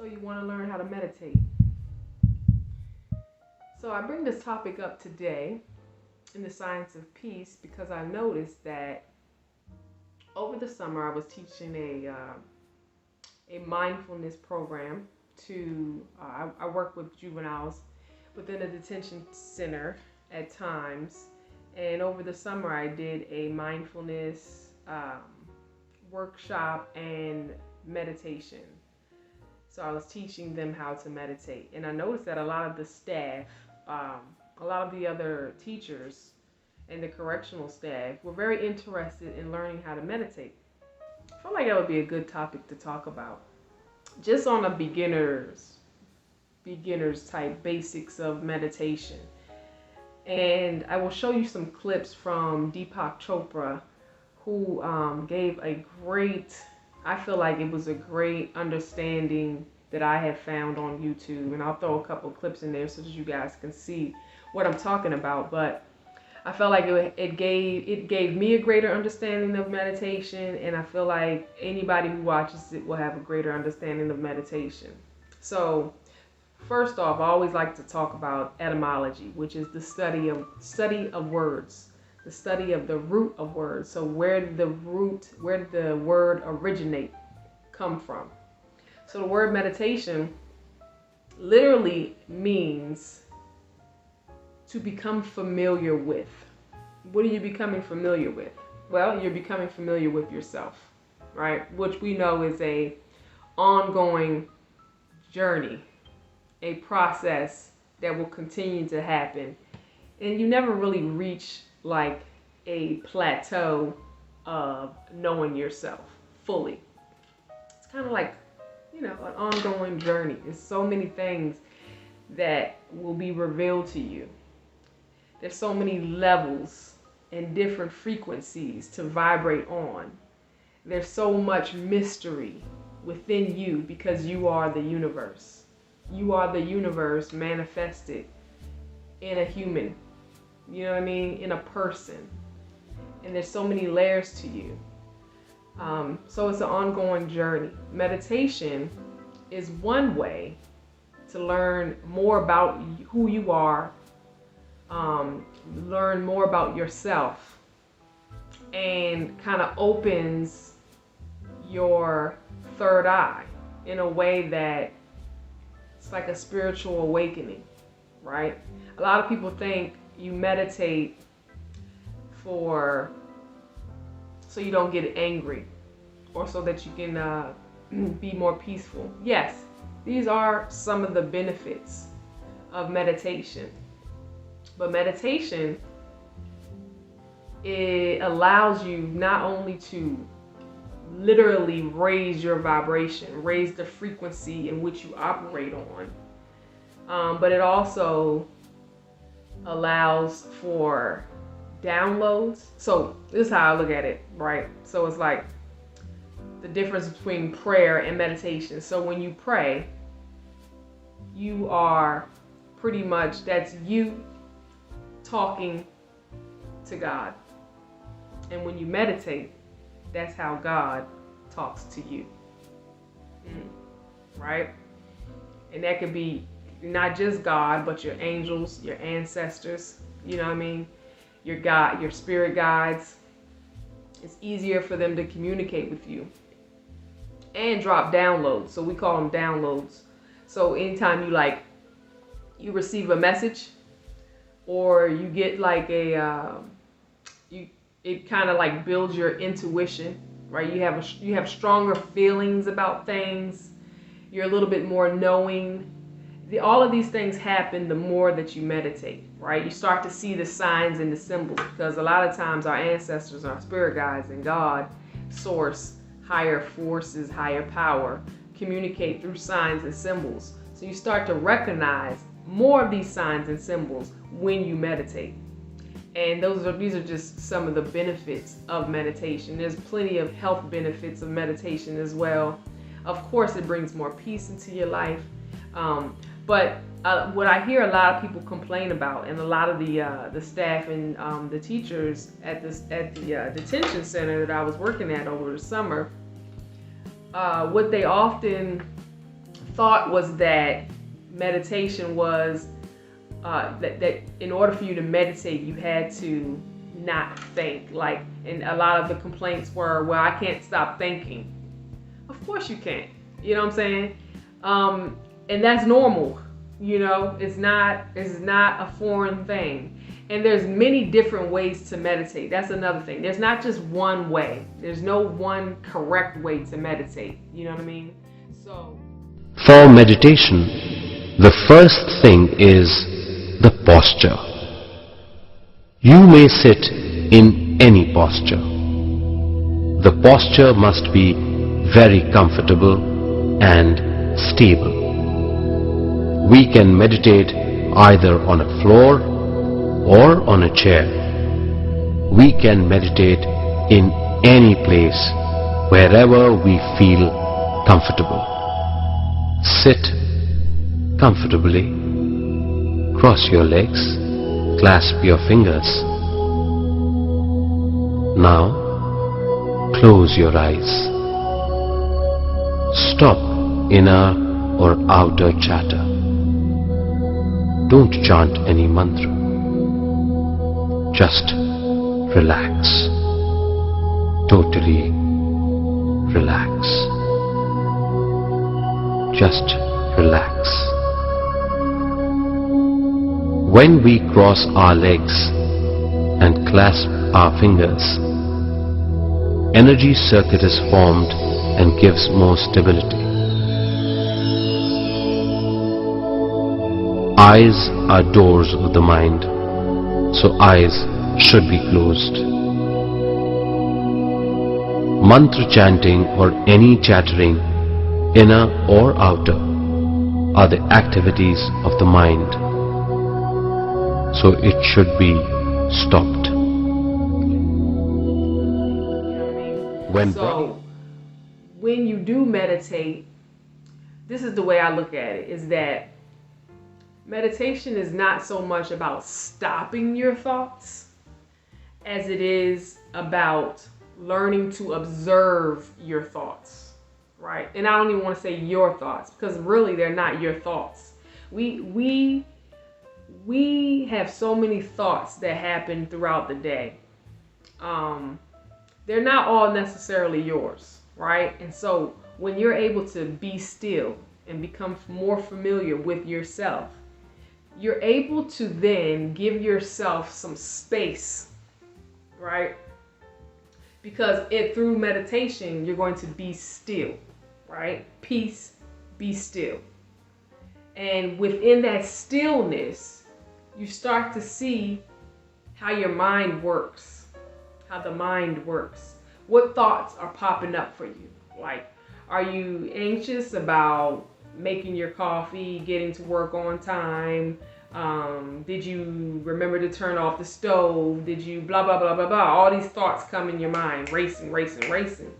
So you want to learn how to meditate. So I bring this topic up today in the Science of Peace because I noticed that over the summer I was teaching a mindfulness program to, I work with juveniles within a detention center at times. And over the summer I did a mindfulness workshop and meditation. So I was teaching them how to meditate. And I noticed that a lot of the staff, a lot of the other teachers and the correctional staff were very interested in learning how to meditate. I feel like that would be a good topic to talk about. Just on a beginners type basics of meditation. And I will show you some clips from Deepak Chopra, who gave a great, I feel like it was a great understanding that I have found on YouTube. And I'll throw a couple clips in there so that you guys can see what I'm talking about. But I felt like it gave me a greater understanding of meditation, and I feel like anybody who watches it will have a greater understanding of meditation. So first off, I always like to talk about etymology, which is the study of words, the study of the root of words. So where did the word originate, come from? So the word meditation literally means to become familiar with. What are you becoming familiar with? Well, you're becoming familiar with yourself, right? Which we know is a ongoing journey, a process that will continue to happen. And you never really reach like a plateau of knowing yourself fully. It's kind of like, an ongoing journey. There's so many things that will be revealed to you. There's so many levels and different frequencies to vibrate on. There's so much mystery within you because you are the universe. You are the universe manifested in a human. You know what I mean? In a person. And there's so many layers to you. So it's an ongoing journey. Meditation is one way to learn more about who you are, learn more about yourself, and kind of opens your third eye in a way that it's like a spiritual awakening, right? A lot of people think you meditate so you don't get angry or so that you can be more peaceful. Yes, these are some of the benefits of meditation. But meditation, it allows you not only to literally raise your vibration, raise the frequency in which you operate on, but it also allows for downloads. So this is how I look at it, right? So it's like the difference between prayer and meditation. So when you pray, you are pretty much, that's you talking to God. And when you meditate, that's how God talks to you. Right? And that could be not just God, but your angels, your ancestors, you know what I mean? Your God, your spirit guides. It's easier for them to communicate with you and drop downloads. So we call them downloads. So anytime you receive a message, or you get like it kind of like builds your intuition, right? You have stronger feelings about things. You're a little bit more knowing. All of these things happen the more that you meditate, right? You start to see the signs and the symbols, because a lot of times our ancestors, our spirit guides, and God, source, higher forces, higher power, communicate through signs and symbols. So you start to recognize more of these signs and symbols when you meditate. And these are just some of the benefits of meditation. There's plenty of health benefits of meditation as well. Of course, it brings more peace into your life. But what I hear a lot of people complain about, and a lot of the staff and the teachers at the detention center that I was working at over the summer, what they often thought was that meditation was that in order for you to meditate, you had to not think. Like, and a lot of the complaints were, well, I can't stop thinking. Of course you can't. You know what I'm saying? And that's normal. You know, it's not a foreign thing. And there's many different ways to meditate. That's another thing. There's not just one way. There's no one correct way to meditate. You know what I mean? So for meditation, the first thing is the posture. You may sit in any posture. The posture must be very comfortable and stable. We can meditate either on a floor or on a chair. We can meditate in any place, wherever we feel comfortable. Sit comfortably, cross your legs, clasp your fingers. Now, close your eyes. Stop inner or outer chatter. Don't chant any mantra. Just relax. Totally relax. Just relax. When we cross our legs and clasp our fingers, energy circuit is formed and gives more stability. Eyes are doors of the mind, so eyes should be closed. Mantra chanting or any chattering, inner or outer, are the activities of the mind, so it should be stopped. When you do meditate, this is the way I look at it, is that meditation is not so much about stopping your thoughts as it is about learning to observe your thoughts, right? And I don't even want to say your thoughts, because really they're not your thoughts. We have so many thoughts that happen throughout the day. They're not all necessarily yours, right? And so when you're able to be still and become more familiar with yourself, you're able to then give yourself some space, right? Because through meditation, you're going to be still, right? Peace, be still. And within that stillness, you start to see how your mind works, how the mind works. What thoughts are popping up for you? Like, are you anxious about making your coffee, getting to work on time? Did you remember to turn off the stove? Did you blah, blah, blah, blah, blah? All these thoughts come in your mind, racing, racing, racing.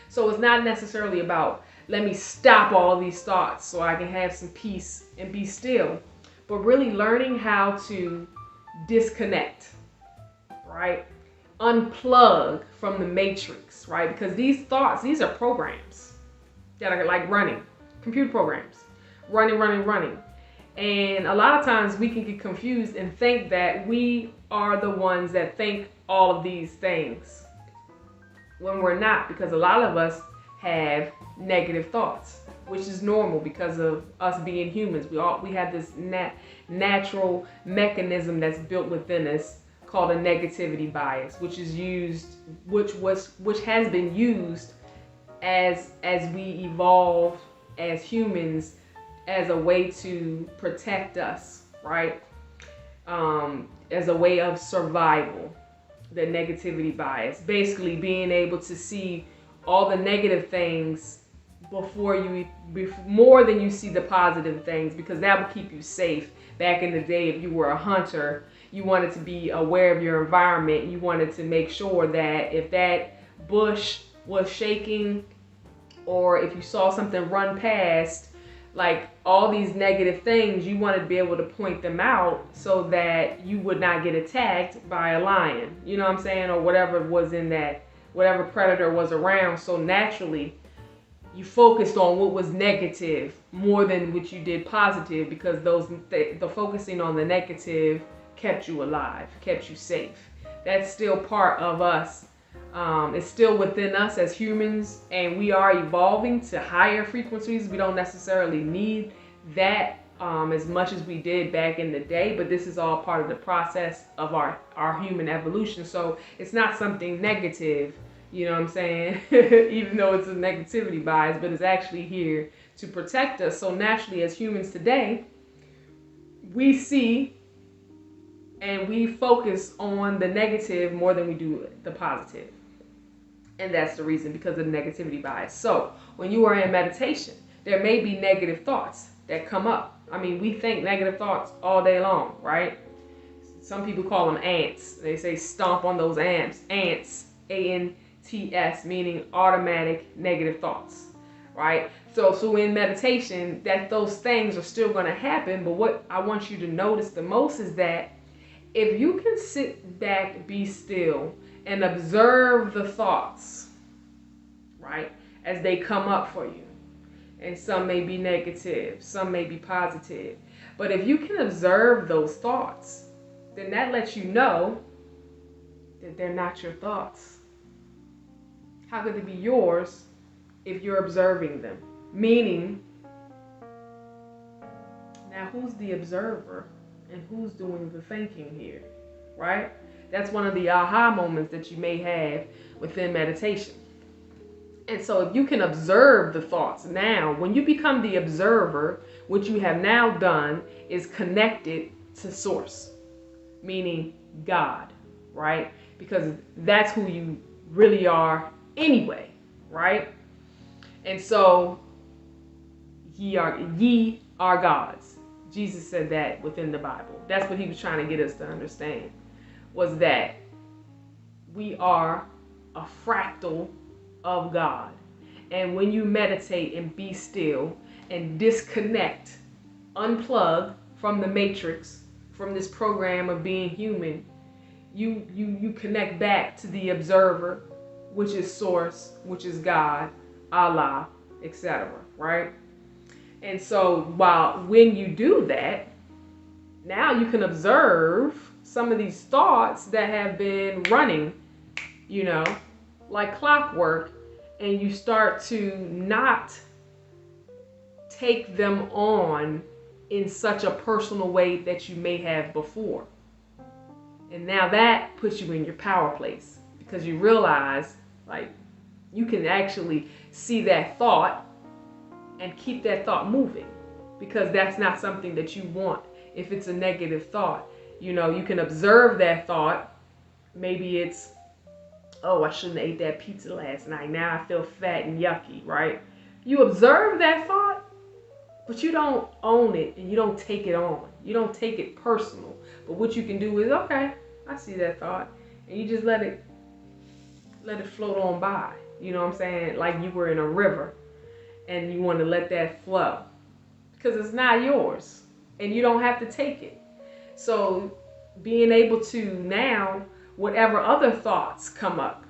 So it's not necessarily about, let me stop all these thoughts so I can have some peace and be still, but really learning how to disconnect, right? Unplug from the matrix, right? Because these thoughts, these are programs that are like running, computer programs, running. And a lot of times we can get confused and think that we are the ones that think all of these things when we're not, because a lot of us have negative thoughts, which is normal because of us being humans. We have this natural mechanism that's built within us called a negativity bias, which has been used as we evolve as humans as a way to protect us, right? As a way of survival, the negativity bias. Basically being able to see all the negative things more than you see the positive things, because that will keep you safe. Back in the day, if you were a hunter, you wanted to be aware of your environment. You wanted to make sure that if that bush was shaking, or if you saw something run past, like all these negative things, you wanted to be able to point them out so that you would not get attacked by a lion, you know what I'm saying, or whatever was in that, whatever predator was around. So naturally, you focused on what was negative more than what you did positive, because the focusing on the negative kept you alive, kept you safe. That's still part of us. It's still within us as humans, and we are evolving to higher frequencies. We don't necessarily need that as much as we did back in the day, but this is all part of the process of our human evolution. So it's not something negative, you know what I'm saying? Even though it's a negativity bias, but it's actually here to protect us. So naturally, as humans today, we see and we focus on the negative more than we do the positive. And that's the reason, because of the negativity bias. So when you are in meditation, there may be negative thoughts that come up. I mean, we think negative thoughts all day long, right? Some people call them ants. They say stomp on those ants. Ants, A-N-T-S, meaning automatic negative thoughts, right? So in meditation, that those things are still going to happen. But what I want you to notice the most is that if you can sit back, be still, and observe the thoughts, right, as they come up for you. And some may be negative, some may be positive. But if you can observe those thoughts, then that lets you know that they're not your thoughts. How could they be yours if you're observing them? Meaning, now who's the observer and who's doing the thinking here, right? That's one of the aha moments that you may have within meditation. And so if you can observe the thoughts now, when you become the observer, what you have now done is connected to source, meaning God, right? Because that's who you really are anyway, right? And so ye are gods. Jesus said that within the Bible. That's what he was trying to get us to understand, was that we are a fractal of God. And when you meditate and be still and disconnect, unplug from the matrix, from this program of being human, you connect back to the observer, which is source, which is God, Allah, etc., right? And so when you do that, now you can observe some of these thoughts that have been running, you know, like clockwork, and you start to not take them on in such a personal way that you may have before. And now that puts you in your power place, because you realize, like, you can actually see that thought and keep that thought moving, because that's not something that you want. If it's a negative thought, you know, you can observe that thought. Maybe it's, oh, I shouldn't have ate that pizza last night. Now I feel fat and yucky, right? You observe that thought, but you don't own it and you don't take it on. You don't take it personal. But what you can do is, okay, I see that thought, and you just let it float on by. You know what I'm saying? Like you were in a river and you want to let that flow, because it's not yours and you don't have to take it. So being able to now, whatever other thoughts come up,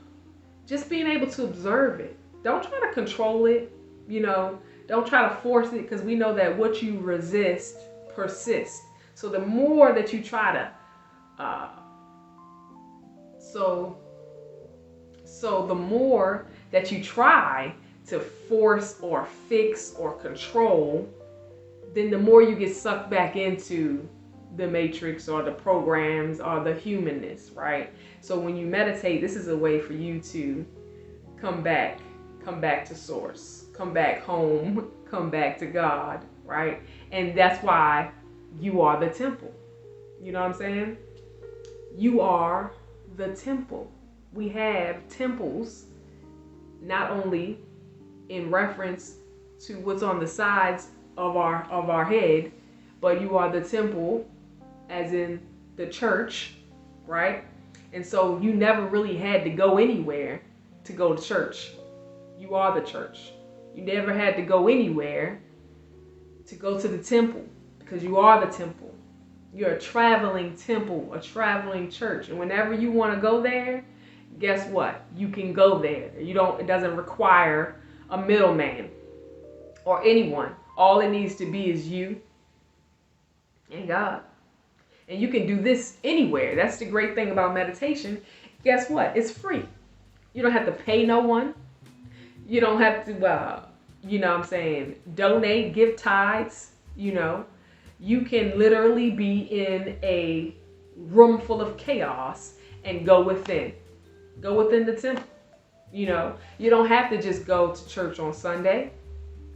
just being able to observe it. Don't try to control it, you know, don't try to force it, because we know that what you resist persists. So the more that you try to, so the more that you try to force or fix or control, then the more you get sucked back into the matrix or the programs or the humanness, right? So when you meditate, this is a way for you to come back to source, come back home, come back to God, right? And that's why you are the temple. You know what I'm saying? You are the temple. We have temples, not only in reference to what's on the sides of our head, but you are the temple as in the church, right? And so you never really had to go anywhere to go to church. You are the church. You never had to go anywhere to go to the temple, because you are the temple. You're a traveling temple, a traveling church. And whenever you want to go there, guess what? You can go there. It doesn't require a middleman or anyone. All it needs to be is you and God. And you can do this anywhere. That's the great thing about meditation. Guess what? It's free. You don't have to pay no one. You don't have to, donate, give tithes, You can literally be in a room full of chaos and go within. Go within the temple. You don't have to just go to church on Sunday.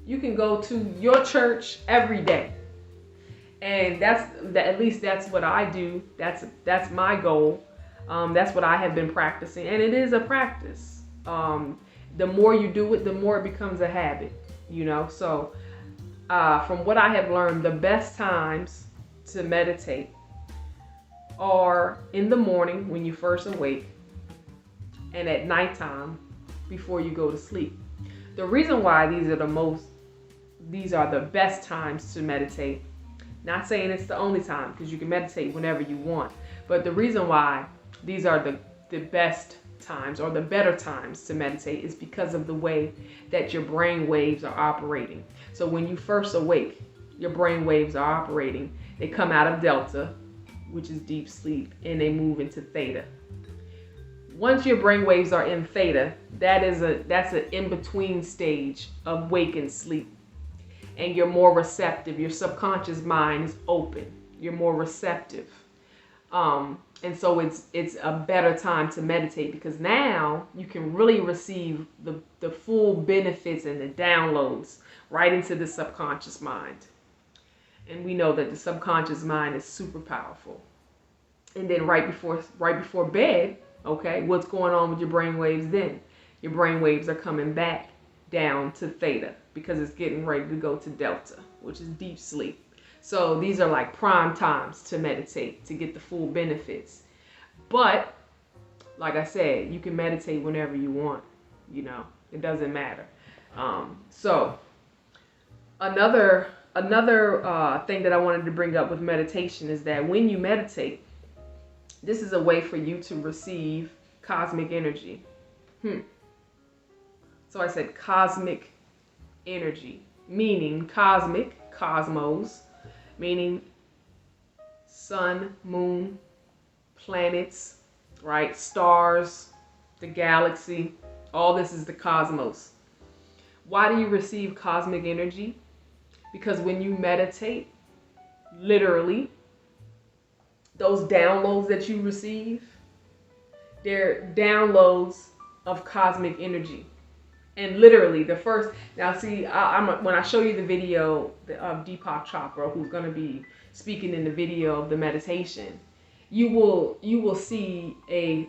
You can go to your church every day. And at least that's what I do. That's my goal. That's what I have been practicing. And it is a practice. The more you do it, the more it becomes a habit, So from what I have learned, the best times to meditate are in the morning when you first awake and at nighttime before you go to sleep. The reason why these are the best times to meditate, not saying it's the only time, because you can meditate whenever you want, but the reason why these are the best times or the better times to meditate is because of the way that your brain waves are operating. So when you first awake, your brain waves are operating. They come out of delta, which is deep sleep, and they move into theta. Once your brain waves are in theta, that's an in-between stage of wake and sleep. And you're more receptive. Your subconscious mind is open. You're more receptive. And so it's a better time to meditate because now you can really receive the full benefits and the downloads right into the subconscious mind. And we know that the subconscious mind is super powerful. And then right before bed, okay, what's going on with your brain waves then? Your brain waves are coming back down to theta because it's getting ready to go to delta, which is deep sleep. So these are like prime times to meditate, to get the full benefits. But like I said, you can meditate whenever you want, it doesn't matter. So another thing that I wanted to bring up with meditation is that when you meditate, this is a way for you to receive cosmic energy. So I said cosmic energy, meaning cosmic, cosmos, meaning sun, moon, planets, right? Stars, the galaxy, all this is the cosmos. Why do you receive cosmic energy? Because when you meditate, literally, those downloads that you receive, they're downloads of cosmic energy. And literally the first, now see, when I show you the video of Deepak Chopra, who's going to be speaking in the video of the meditation, you will see they're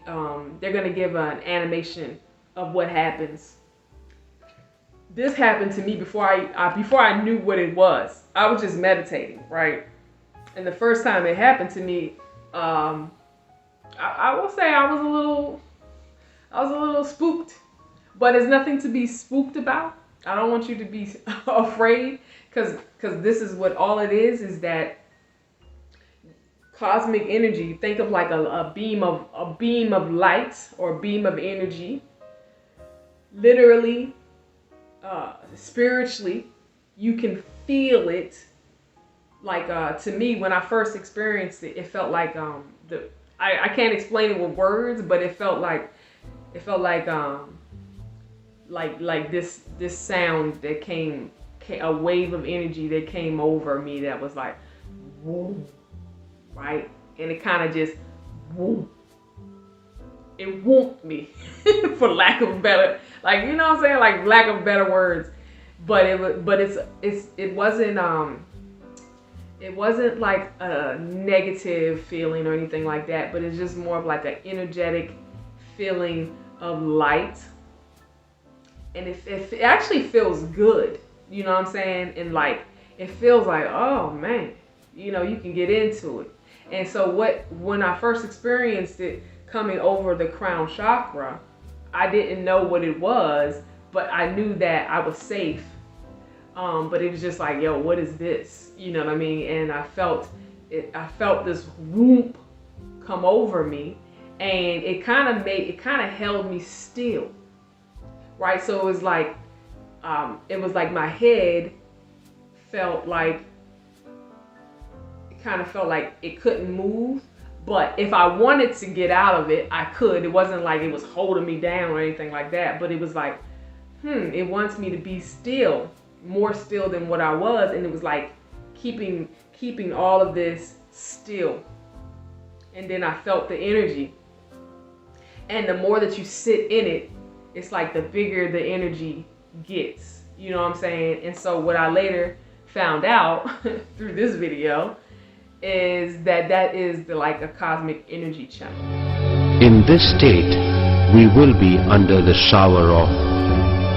going to give an animation of what happens. This happened to me before I knew what it was. I was just meditating, right? And the first time it happened to me, I will say I was a little spooked. But it's nothing to be spooked about. I don't want you to be afraid because this is what all it is that cosmic energy. Think of like a beam of light or beam of energy. Literally, spiritually, you can feel it. Like to me, when I first experienced it, it felt like I can't explain it with words, but it felt like this sound that came, a wave of energy that came over me that was like, whoa, right? And it kind of just, whoa. It whooped me, for lack of better, like, you know what I'm saying? Like, lack of better words. But it wasn't like a negative feeling or anything like that, but it's just more of like an energetic feeling of light. And it actually feels good, you know what I'm saying? And like, it feels like, oh man, you can get into it. And so when I first experienced it coming over the crown chakra, I didn't know what it was, but I knew that I was safe. But it was just like, yo, what is this? You know what I mean? And I felt this whoop come over me, and it kind of held me still. Right, so it was like it was like my head felt like, it kind of felt like it couldn't move. But if I wanted to get out of it, I could. It wasn't like it was holding me down or anything like that. But it was like, it wants me to be still, more still than what I was. And it was like keeping all of this still. And then I felt the energy. And the more that you sit in it, it's like the bigger the energy gets. You know what I'm saying? And so what I later found out through this video is that is like a cosmic energy channel. In this state, we will be under the shower of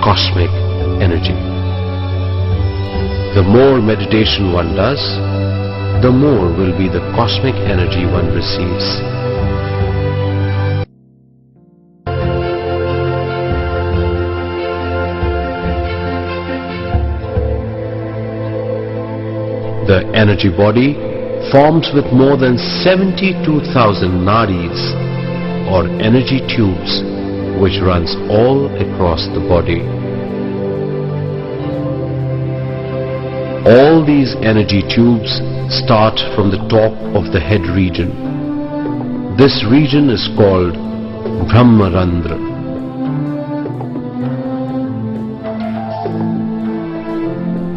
cosmic energy. The more meditation one does, the more will be the cosmic energy one receives. The energy body forms with more than 72,000 nadis or energy tubes which runs all across the body. All these energy tubes start from the top of the head region. This region is called Brahmarandra.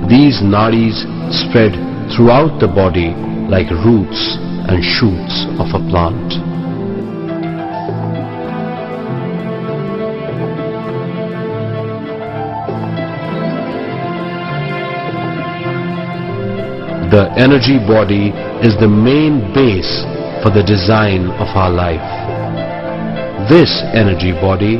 These nadis spread throughout the body like roots and shoots of a plant. The energy body is the main base for the design of our life. This energy body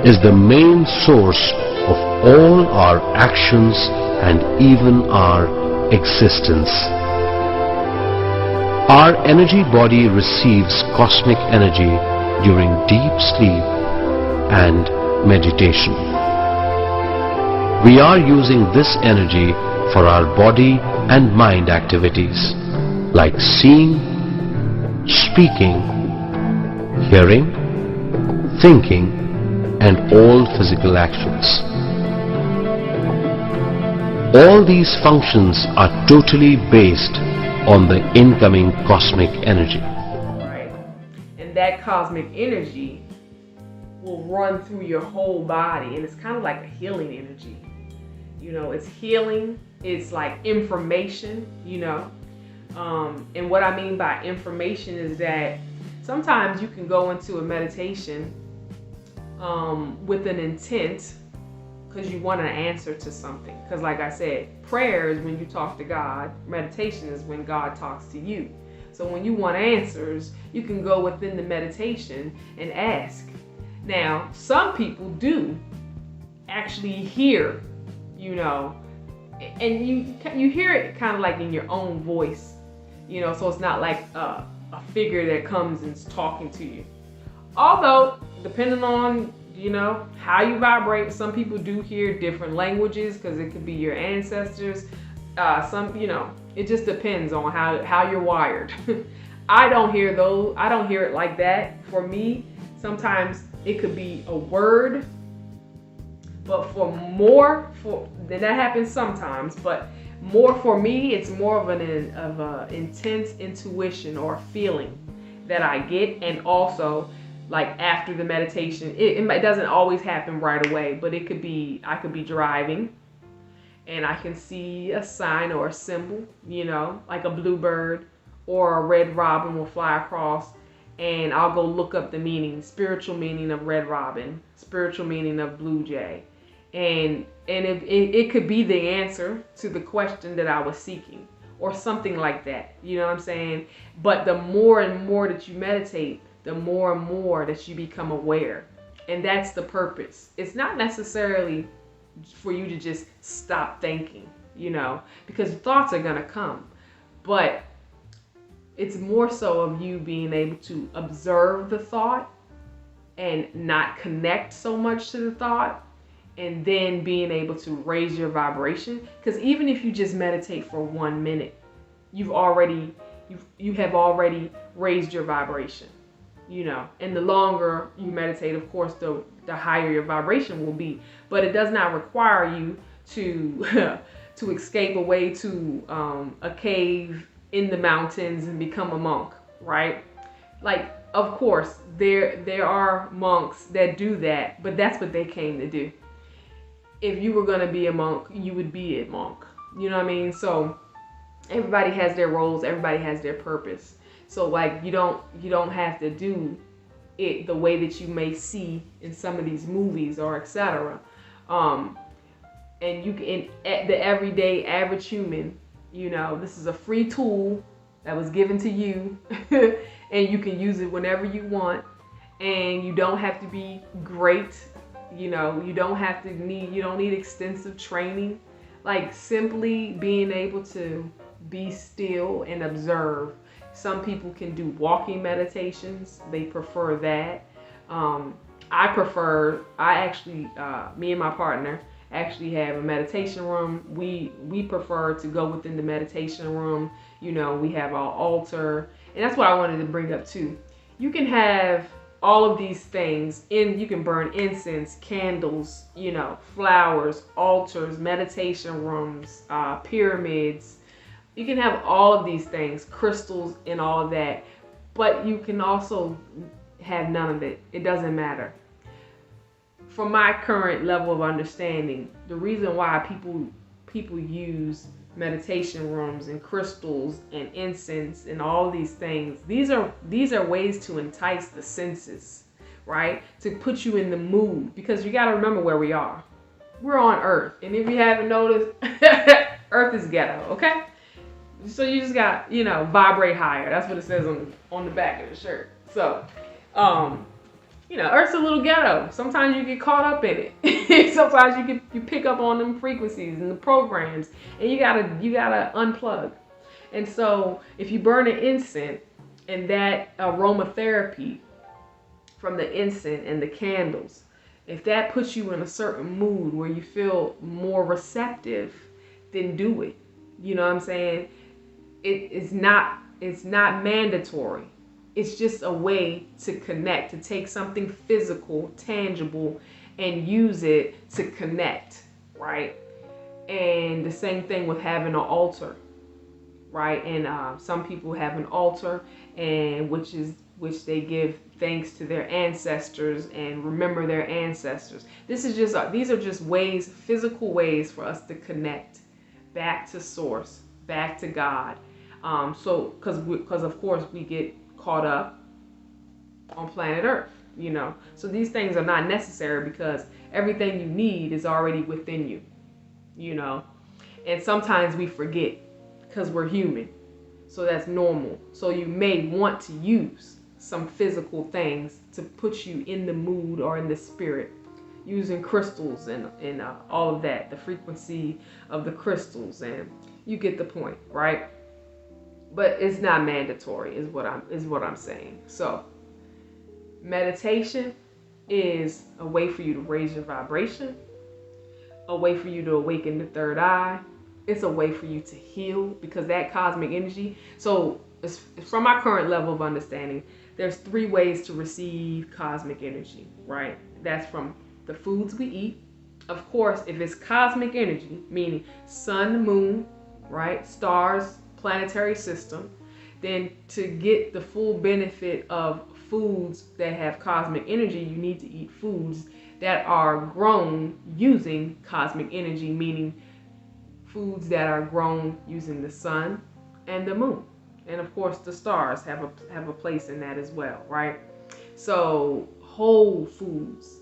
is the main source of all our actions and even our existence. Our energy body receives cosmic energy during deep sleep and meditation. We are using this energy for our body and mind activities like seeing, speaking, hearing, thinking, and all physical actions. All these functions are totally based on the incoming cosmic energy. Right. And that cosmic energy will run through your whole body, and it's kind of like a healing energy. You know, it's healing, it's like information, you know. And what I mean by information is that sometimes you can go into a meditation with an intent because you want an answer to something. Because like I said, prayer is when you talk to God. Meditation is when God talks to you. So when you want answers, you can go within the meditation and ask. Now, some people do actually hear, you know, and you hear it kind of like in your own voice, you know, so it's not like a figure that comes and's talking to you. Although, depending on, you know, how you vibrate, some people do hear different languages because it could be your ancestors. Some, you know, it just depends on how you're wired. I don't hear those. I don't hear it like that. For me, sometimes it could be a word, but then that happens sometimes. But more for me, it's more of an intense intuition or feeling that I get, and also like after the meditation, it doesn't always happen right away, but it could be, I could be driving and I can see a sign or a symbol, you know, like a bluebird or a red robin will fly across, and I'll go look up the meaning, spiritual meaning of red robin, spiritual meaning of blue jay. And it could be the answer to the question that I was seeking or something like that. You know what I'm saying? But the more and more that you meditate, the more and more that you become aware. And that's the purpose. It's not necessarily for you to just stop thinking, you know, because thoughts are going to come. But it's more so of you being able to observe the thought and not connect so much to the thought, and then being able to raise your vibration. Because even if you just meditate for 1 minute, you have already raised your vibration. You know, and the longer you meditate, of course, the higher your vibration will be. But it does not require you to to escape away to a cave in the mountains and become a monk, right? Like, of course, there are monks that do that, but that's what they came to do. If you were gonna be a monk, you would be a monk. You know what I mean? So everybody has their roles, everybody has their purpose. So like you don't have to do it the way that you may see in some of these movies or etc. And you can, the everyday average human, you know, this is a free tool that was given to you and you can use it whenever you want, and you don't have to be great, you know, you don't need extensive training. Like simply being able to be still and observe. Some people can do walking meditations, they prefer that. Me and my partner actually have a meditation room. We prefer to go within the meditation room. You know, we have our altar, and that's what I wanted to bring up too. You can have all of these things you can burn incense, candles, you know, flowers, altars, meditation rooms, pyramids. You can have all of these things, crystals and all of that, but you can also have none of it. It doesn't matter. From my current level of understanding, the reason why people use meditation rooms and crystals and incense and all these things, these are ways to entice the senses, right? To put you in the mood, because you got to remember where we are. We're on Earth, and if you haven't noticed, Earth is ghetto, okay? So you just got, you know, vibrate higher. That's what it says on the back of the shirt. So, you know, Earth's a little ghetto. Sometimes you get caught up in it. Sometimes you pick up on them frequencies and the programs, and you gotta unplug. And so if you burn an incense and that aromatherapy from the incense and the candles, if that puts you in a certain mood where you feel more receptive, then do it. You know what I'm saying? It's not mandatory. It's just a way to connect, to take something physical, tangible, and use it to connect, right? And the same thing with having an altar, right? And some people have an altar, and which they give thanks to their ancestors and remember their ancestors. These are just ways, physical ways for us to connect back to source, back to God. So because of course we get caught up on planet Earth, you know. So these things are not necessary because everything you need is already within you, you know. And sometimes we forget because we're human. So that's normal. So you may want to use some physical things to put you in the mood or in the spirit, using crystals and all of that, the frequency of the crystals, and you get the point, right? But it's not mandatory is what I'm saying. So meditation is a way for you to raise your vibration, a way for you to awaken the third eye. It's a way for you to heal, because that cosmic energy. So from my current level of understanding, there's 3 ways to receive cosmic energy, right? That's from the foods we eat. Of course, if it's cosmic energy, meaning sun, moon, right, stars, planetary system, then to get the full benefit of foods that have cosmic energy, you need to eat foods that are grown using cosmic energy, meaning foods that are grown using the sun and the moon. And of course the stars have a place in that as well, right? So whole foods,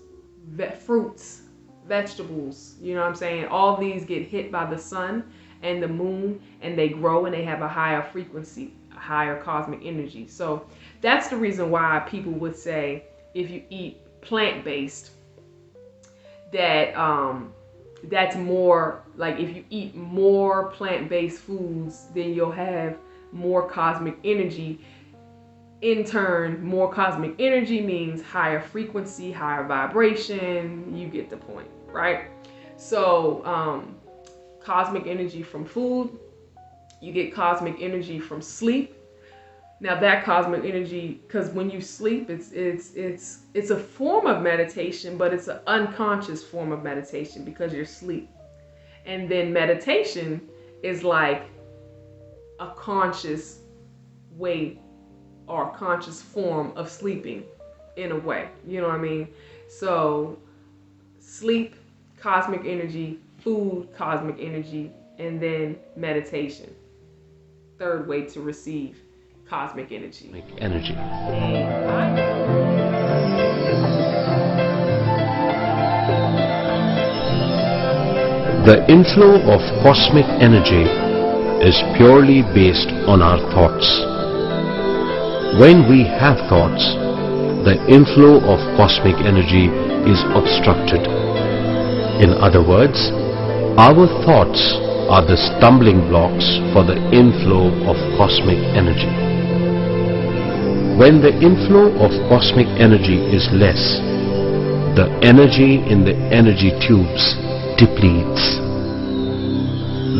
fruits, vegetables, you know what I'm saying? All these get hit by the sun and the moon, and they grow and they have a higher frequency, a higher cosmic energy. So that's the reason why people would say if you eat plant-based, that's more like, if you eat more plant-based foods, then you'll have more cosmic energy. In turn, more cosmic energy means higher frequency, higher vibration. You get the point, right? So cosmic energy from food, you get cosmic energy from sleep. Now that cosmic energy, because when you sleep, it's a form of meditation, but it's an unconscious form of meditation because you're asleep. And then meditation is like a conscious way or conscious form of sleeping in a way. You know what I mean? So sleep, cosmic energy, food, cosmic energy, and then meditation. Third way to receive cosmic energy. The inflow of cosmic energy is purely based on our thoughts. When we have thoughts, the inflow of cosmic energy is obstructed. In other words, our thoughts are the stumbling blocks for the inflow of cosmic energy. When the inflow of cosmic energy is less, the energy in the energy tubes depletes.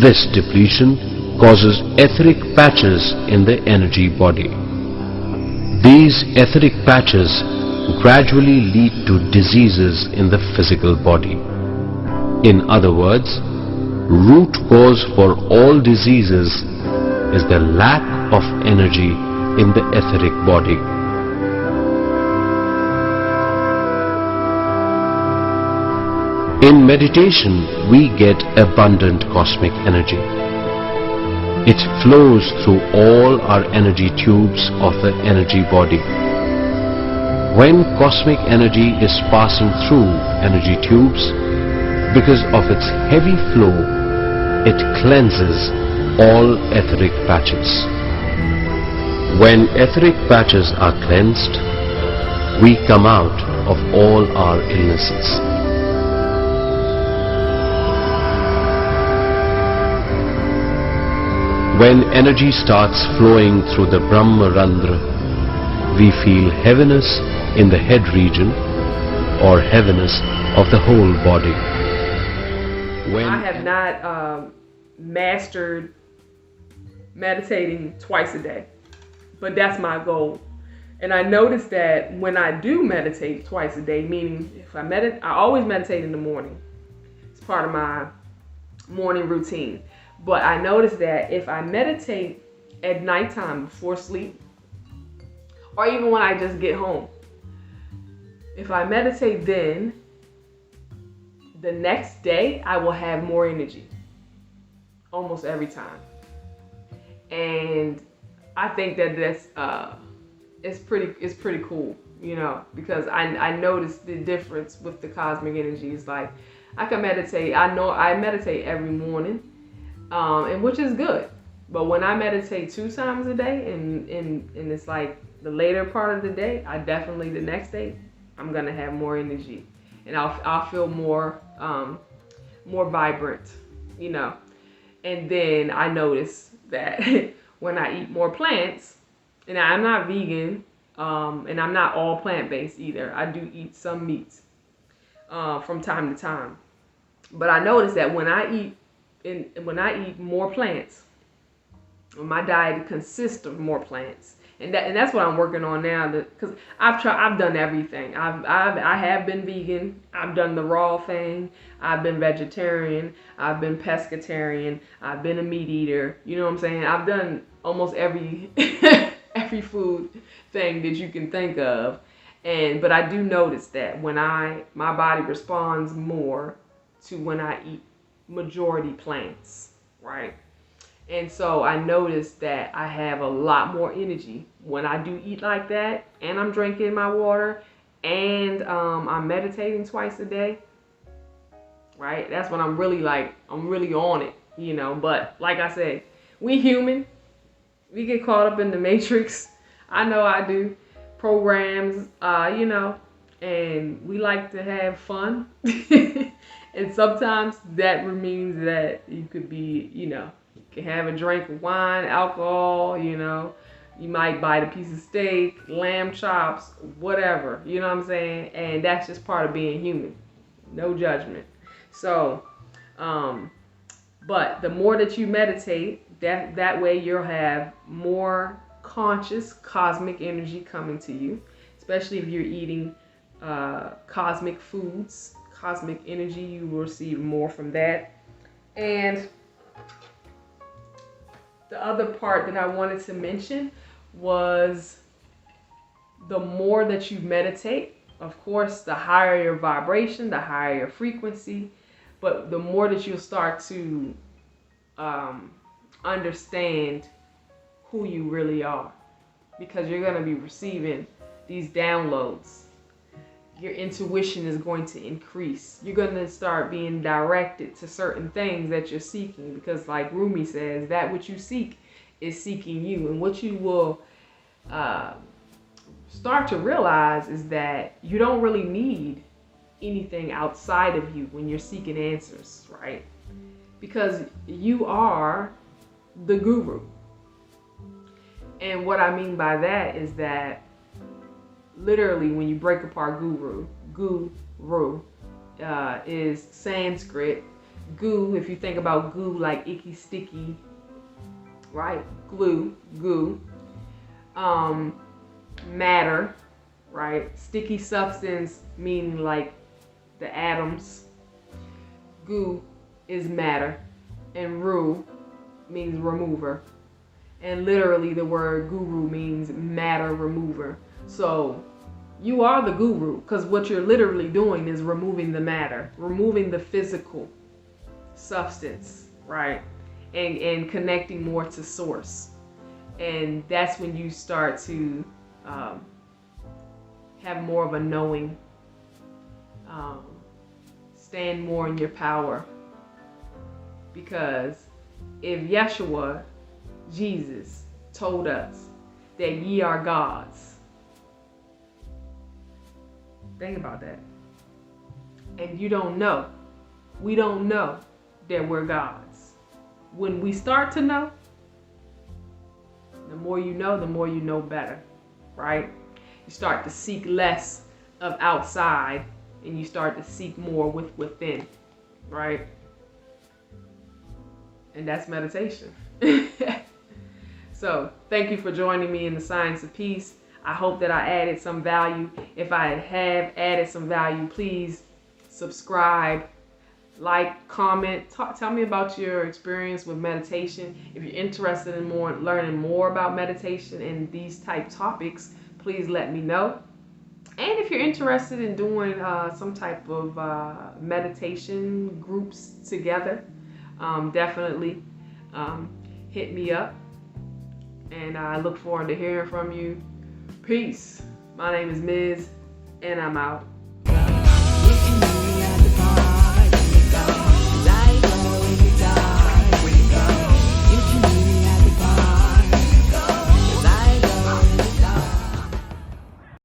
This depletion causes etheric patches in the energy body. These etheric patches gradually lead to diseases in the physical body. In other words, root cause for all diseases is the lack of energy in the etheric body. In meditation, we get abundant cosmic energy. It flows through all our energy tubes of the energy body. When cosmic energy is passing through energy tubes, because of its heavy flow, it cleanses all etheric patches. When etheric patches are cleansed, we come out of all our illnesses. When energy starts flowing through the Brahmarandra, we feel heaviness in the head region or heaviness of the whole body. I have not mastered meditating twice a day, but that's my goal. And I noticed that when I do meditate twice a day, meaning if I always meditate in the morning. It's part of my morning routine. But I noticed that if I meditate at nighttime before sleep, or even when I just get home, if I meditate then, the next day I will have more energy. Almost every time. And I think that that's it's pretty cool, you know, because I noticed the difference with the cosmic energy. It's like I can meditate. I know I meditate every morning. And which is good, but when I meditate 2 times a day, and it's like the later part of the day, I definitely the next day I'm gonna have more energy, and I'll feel more vibrant, you know. And then I notice that when I eat more plants, and I'm not vegan, and I'm not all plant-based either. I do eat some meats from time to time, but I notice that when I eat more plants, when my diet consists of more plants, and that's what I'm working on now. Because I've done everything. I have been vegan. I've done the raw thing. I've been vegetarian. I've been pescatarian. I've been a meat eater. You know what I'm saying? I've done almost every every food thing that you can think of. But I do notice that when my body responds more to when I eat majority plants, right? And so I noticed that I have a lot more energy when I do eat like that, and I'm drinking my water, and I'm meditating twice a day, right? That's when I'm really on it, you know. But like I said, we human, we get caught up in the matrix. I know I do. Programs, you know, and we like to have fun. And sometimes that means that you could be, you know, you can have a drink of wine, alcohol, you know. You might bite a piece of steak, lamb chops, whatever, you know what I'm saying? And that's just part of being human. No judgment. So, but the more that you meditate, that way you'll have more conscious cosmic energy coming to you, especially if you're eating cosmic foods. Cosmic energy, you will receive more from that. And the other part that I wanted to mention was the more that you meditate, of course, the higher your vibration, the higher your frequency, but the more that you'll start to understand who you really are, because you're going to be receiving these downloads. Your intuition is going to increase. You're going to start being directed to certain things that you're seeking, because like Rumi says, that which you seek is seeking you. And what you will start to realize is that you don't really need anything outside of you when you're seeking answers, right? Because you are the guru. And what I mean by that is that literally when you break apart guru is Sanskrit. Gu, if you think about goo like icky sticky, right? Glue, goo. Matter, right? Sticky substance meaning like the atoms. Goo is matter, and ru means remover. And literally the word guru means matter remover. So you are the guru, because what you're literally doing is removing the matter, removing the physical substance, right? And connecting more to source. And that's when you start to have more of a knowing, stand more in your power. Because if Yeshua, Jesus, told us that ye are gods, think about that. And you don't know. We don't know that we're gods. When we start to know, the more you know better, right? You start to seek less of outside and you start to seek more within, right? And that's meditation. So thank you for joining me in the Science of Peace. I hope that I added some value. If I have added some value, please subscribe, like, comment, tell me about your experience with meditation. If you're interested in learning more about meditation and these type topics, please let me know. And if you're interested in doing some type of meditation groups together, definitely hit me up. And I look forward to hearing from you. Peace. My name is Mzz, and I'm out.